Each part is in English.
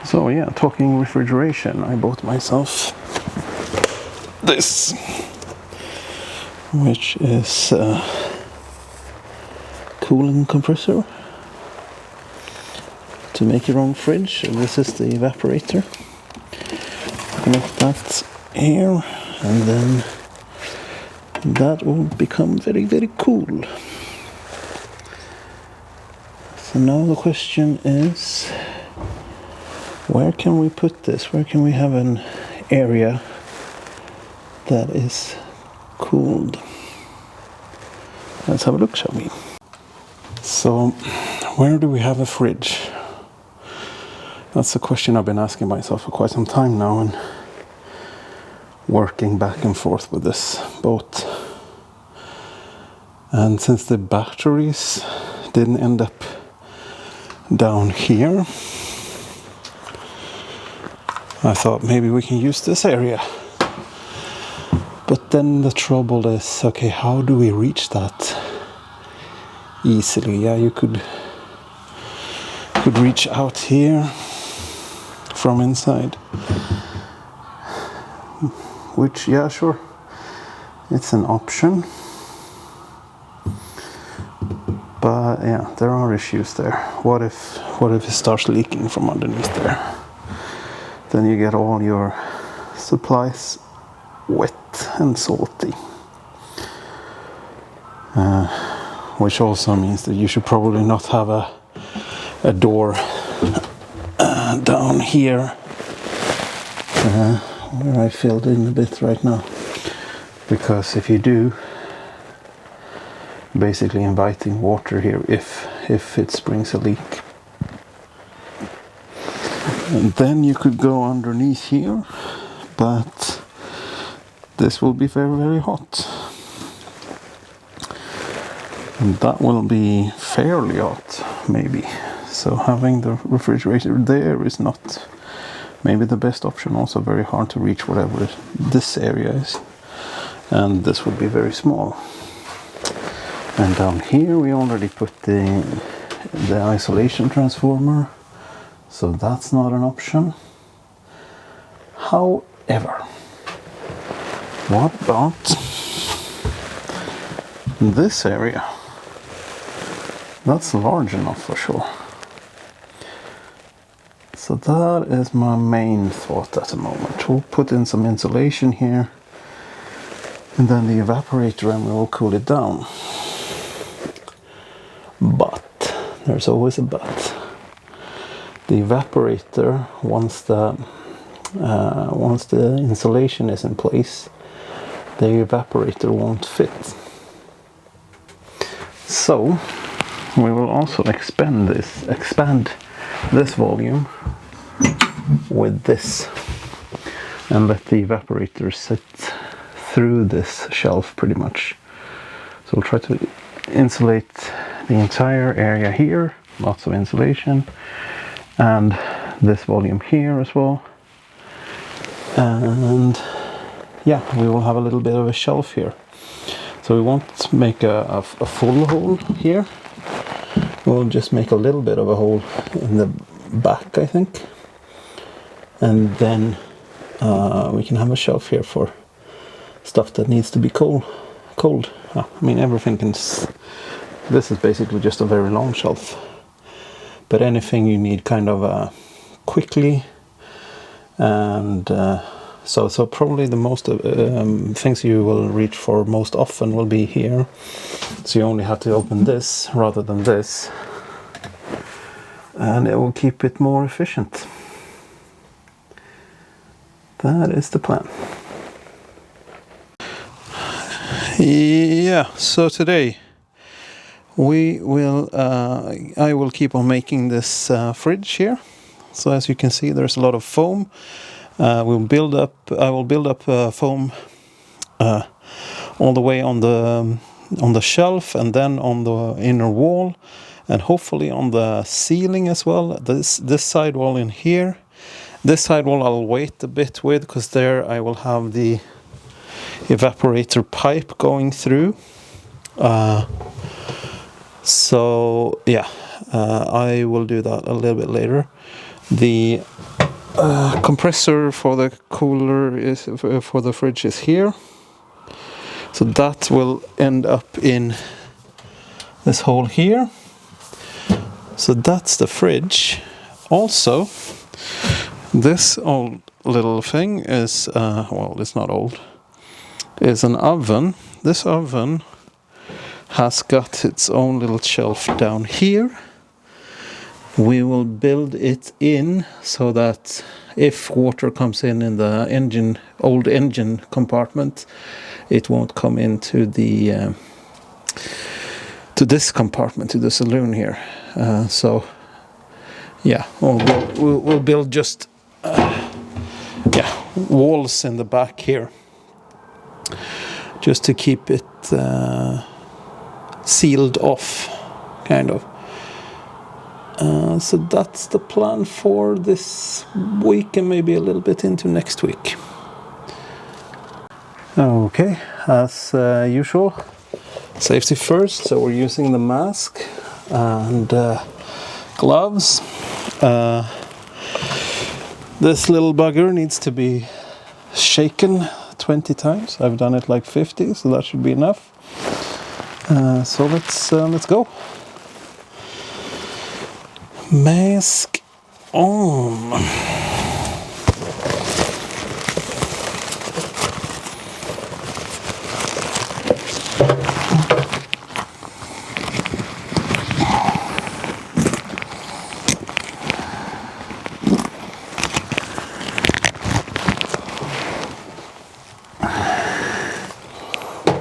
So yeah, talking refrigeration, I bought myself this, which is a cooling compressor to make your own fridge. This is the evaporator. Connect that here, and then that will become very, very cool. So now the question is, where can we put this? Where can we have an area that is cooled? Let's have a look, shall we? So, where do we have a fridge? That's a question I've been asking myself for quite some time now, and working back and forth with this boat. And since the batteries didn't end up down here, I thought maybe we can use this area. But then the trouble is, okay, how do we reach that easily? Yeah, you could reach out here from inside. Which, yeah, sure, it's an option. But yeah, there are issues there. What if it starts leaking from underneath there? Then you get all your supplies wet and salty. Which also means that you should probably not have a door down here where I filled in a bit right now. Because if you do, basically inviting water here if it springs a leak. And then you could go underneath here, but this will be very, very hot. And that will be fairly hot, maybe. So having the refrigerator there is not maybe the best option. Also very hard to reach whatever this area is. And this would be very small. And down here we already put the isolation transformer, so that's not an option. However, what about this area? That's large enough for sure. So that is my main thought at the moment. We'll put in some insulation here, and then the evaporator, and we will cool it down. But there's always a but. The evaporator, once the insulation is in place, the evaporator won't fit. So we will also expand this volume with this, and let the evaporator sit through this shelf pretty much. So we'll try to insulate the entire area here, lots of insulation, and this volume here as well. And yeah, we will have a little bit of a shelf here. So we won't make a full hole here. We'll just make a little bit of a hole in the back, I think. And then we can have a shelf here for stuff that needs to be cold. I mean, everything can... This is basically just a very long shelf. But anything you need kind of quickly, and so probably the most things you will reach for most often will be here. So you only have to open this rather than this, and it will keep it more efficient. That is the plan. Yeah, so today we will I will keep on making this fridge here. So as you can see, there's a lot of foam. I will build up foam all the way on the shelf, and then on the inner wall, and hopefully on the ceiling as well. This side wall in here. This side wall I'll wait a bit with, because there I will have the evaporator pipe going through. So yeah, I will do that a little bit later. The compressor for the cooler is for the fridge is here, so that will end up in this hole here. So that's the fridge. Also, this old little thing is well, it's not old, it's an oven. This oven has got its own little shelf down here. We will build it in so that if water comes in the engine, old engine compartment, it won't come into the to this compartment, to the saloon here. So yeah, we'll build just walls in the back here, just to keep it sealed off, kind of. So that's the plan for this week and maybe a little bit into next week. Okay, as usual, safety first. So we're using the mask and gloves. This little bugger needs to be shaken 20 times. I've done it like 50, so that should be enough. So let's go. Mask on.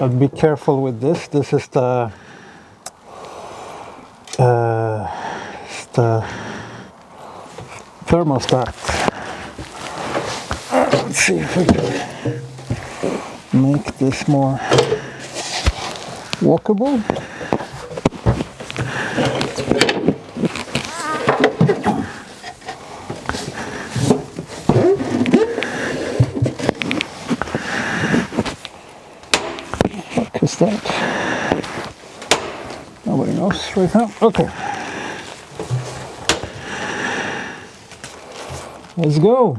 I'd be careful with this. This is the thermostat. Let's see if we can make this more walkable. What is that? Nobody knows right now. Okay. Let's go.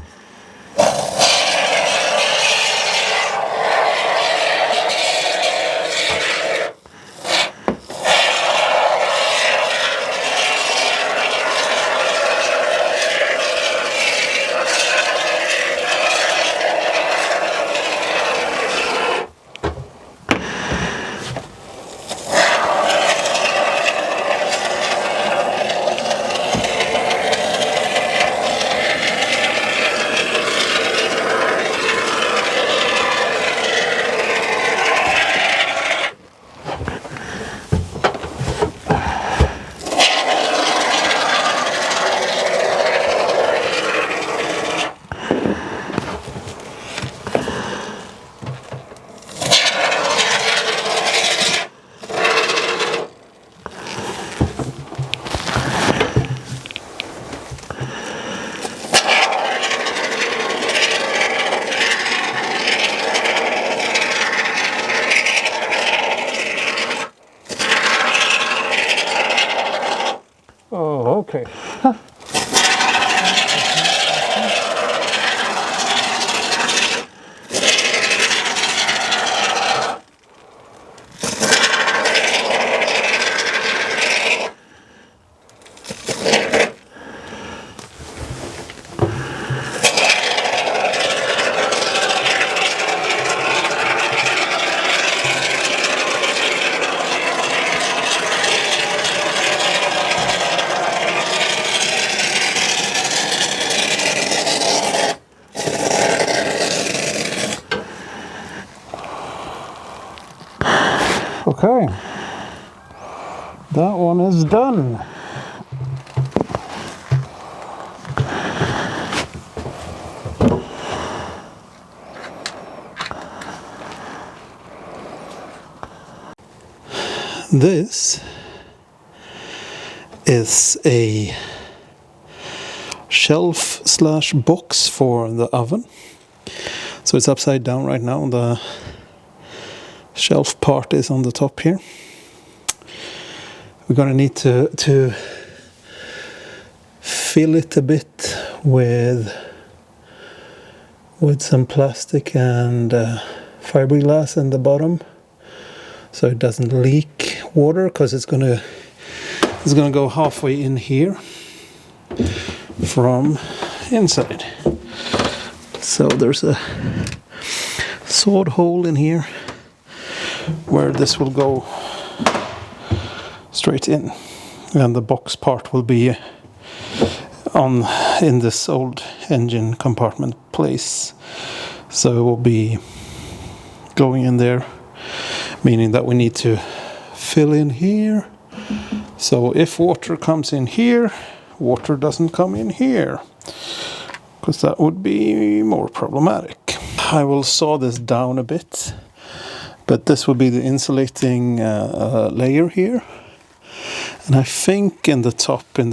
Oh, okay. Okay, that one is done. This is a shelf/box for the oven. So it's upside down right now. The shelf part is on the top here. We're gonna need to fill it a bit with with some plastic and fiberglass in the bottom, so it doesn't leak water, because it's gonna go halfway in here from inside. So there's a sawed hole in here where this will go straight in, and the box part will be in this old engine compartment place. So it will be going in there, meaning that we need to fill in here. So if water comes in here, water doesn't come in here, because that would be more problematic. I will saw this down a bit, but this will be the insulating layer here, and I think in the top, in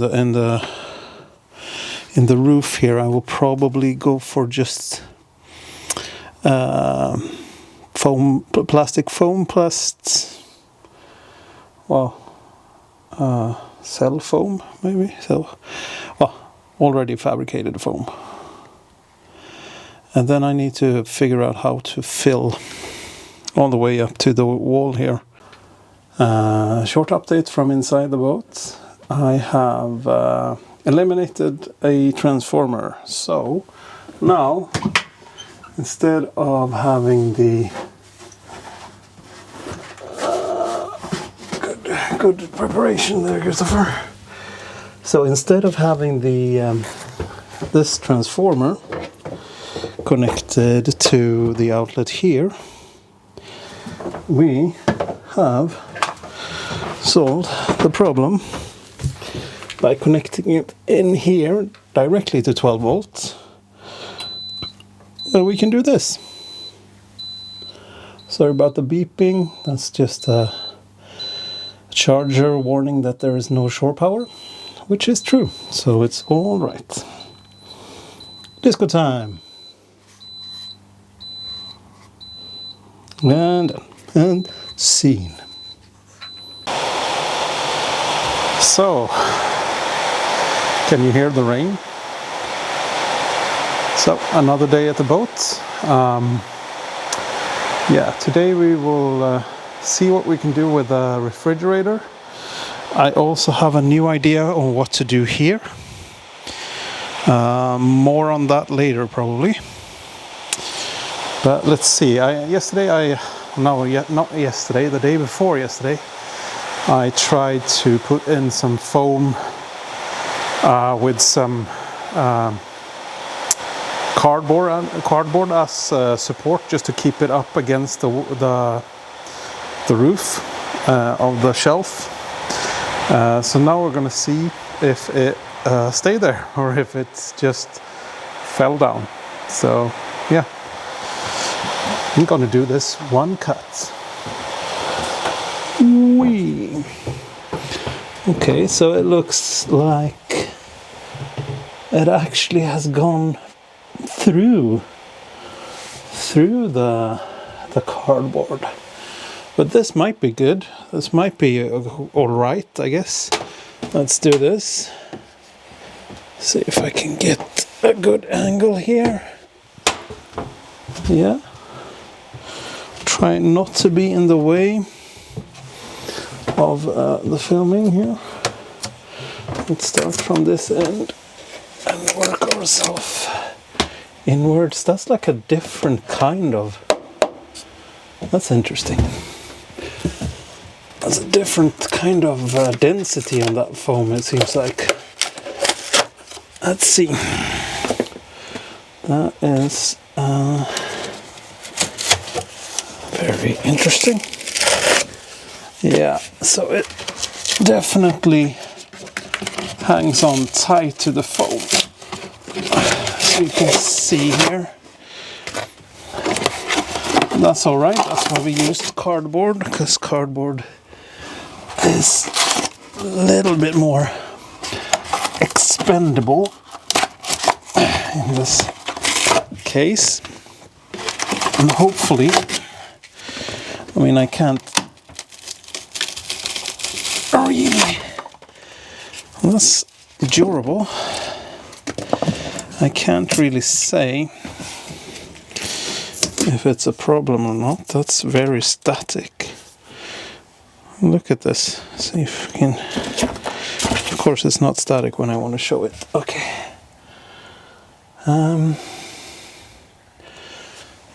the roof here, I will probably go for just plastic foam plus, well, cell foam maybe. So, well, already fabricated foam. And then I need to figure out how to fill all the way up to the wall here. Short update from inside the boat. I have eliminated a transformer. So now, instead of having the good preparation there, Christopher. So instead of having the this transformer connected to the outlet here, we have solved the problem by connecting it in here directly to 12 volts. And we can do this. Sorry about the beeping, that's just a charger warning that there is no shore power, which is true, so it's all right. Disco time. And scene. So, can you hear the rain? So, another day at the boat. Yeah, today we will see what we can do with the refrigerator. I also have a new idea on what to do here. More on that later, probably. But let's see. The day before yesterday, I tried to put in some foam with some cardboard as support, just to keep it up against the roof of the shelf. So now we're gonna see if it stayed there or if it just fell down. So yeah, I'm gonna do this one cut. Whee! Okay, so it looks like it actually has gone through the cardboard. But this might be good. This might be all right, I guess. Let's do this. See if I can get a good angle here. Yeah. Try not to be in the way of the filming here. Let's start from this end and work ourselves inwards. That's like a different kind of... That's interesting. That's a different kind of density on that foam, it seems like. Let's see. That is very interesting. Yeah, so it definitely hangs on tight to the foam. So you can see here. That's all right. That's why we used cardboard, because cardboard is a little bit more expendable in this case. And hopefully, I mean, I can't really, that's durable. I can't really say if it's a problem or not. That's very static. Look at this. See if we can. Of course, it's not static when I want to show it. Okay.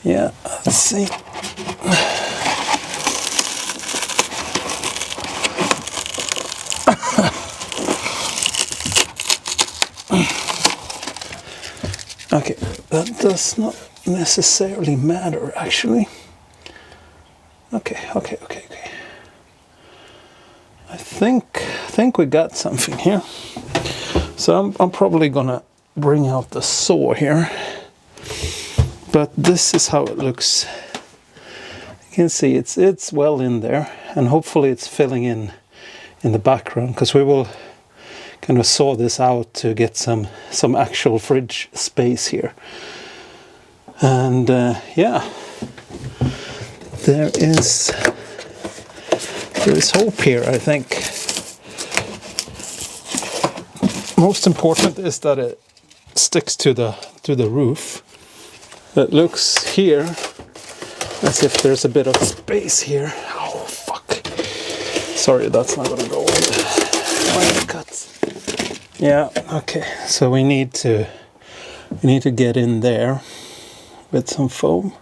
Yeah, let's see. Okay, that does not necessarily matter, actually. Okay. I think we got something here. So I'm probably gonna bring out the saw here. But this is how it looks. You can see it's well in there, and hopefully it's filling in the background, because we will kind of saw this out to get some actual fridge space here. And yeah, there is hope here, I think. Most important is that it sticks to the roof. It looks here as if there's a bit of space here. Oh fuck! Sorry, that's not gonna go on. Cut. Yeah. Okay. So we need to get in there with some foam.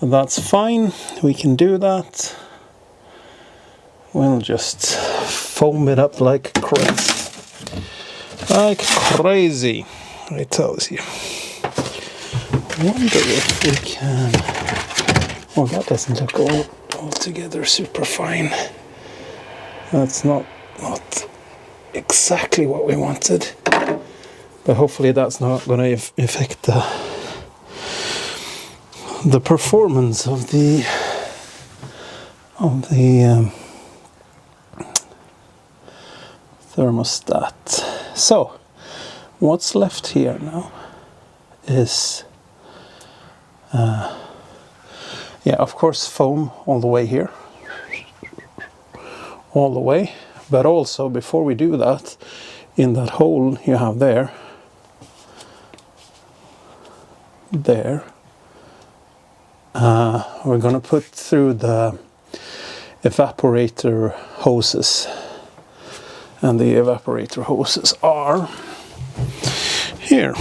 That's fine. We can do that. We'll just foam it up like crazy. Like crazy, I tell you. I wonder if we can. Oh, that doesn't look altogether super fine. That's not exactly what we wanted, but hopefully that's not going to affect the performance of the thermostat. So what's left here now is yeah, of course, foam all the way here, all the way. But also, before we do that, in that hole you have there, we're gonna put through the evaporator hoses, and the evaporator hoses are here,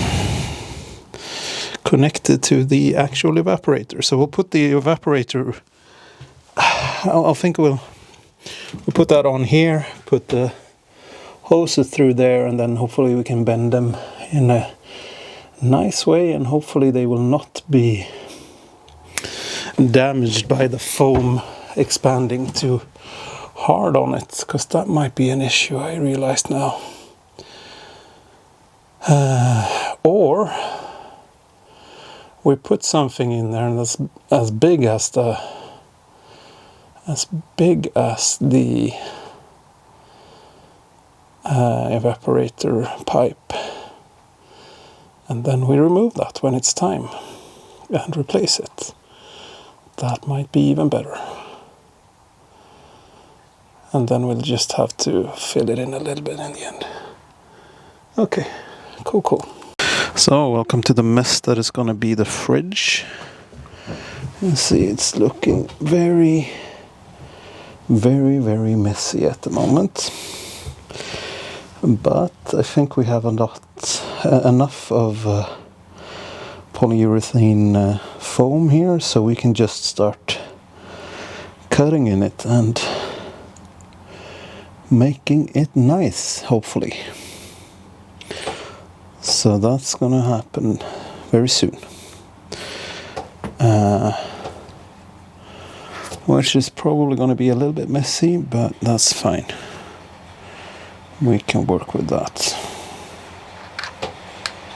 connected to the actual evaporator. So we'll put the evaporator, I think we'll put that on here, put the hoses through there, and then hopefully we can bend them in a nice way, and hopefully they will not be damaged by the foam expanding too hard on it, because that might be an issue, I realize now. Or we put something in there that's as big as the evaporator pipe, and then we remove that when it's time and replace it. That might be even better. And then we'll just have to fill it in a little bit in the end. Okay, cool. So welcome to the mess that is going to be the fridge. You see, it's looking very messy at the moment, but I think we have enough of polyurethane foam here, so we can just start cutting in it and making it nice, hopefully. So that's gonna happen very soon, which is probably gonna be a little bit messy, but that's fine. We can work with that.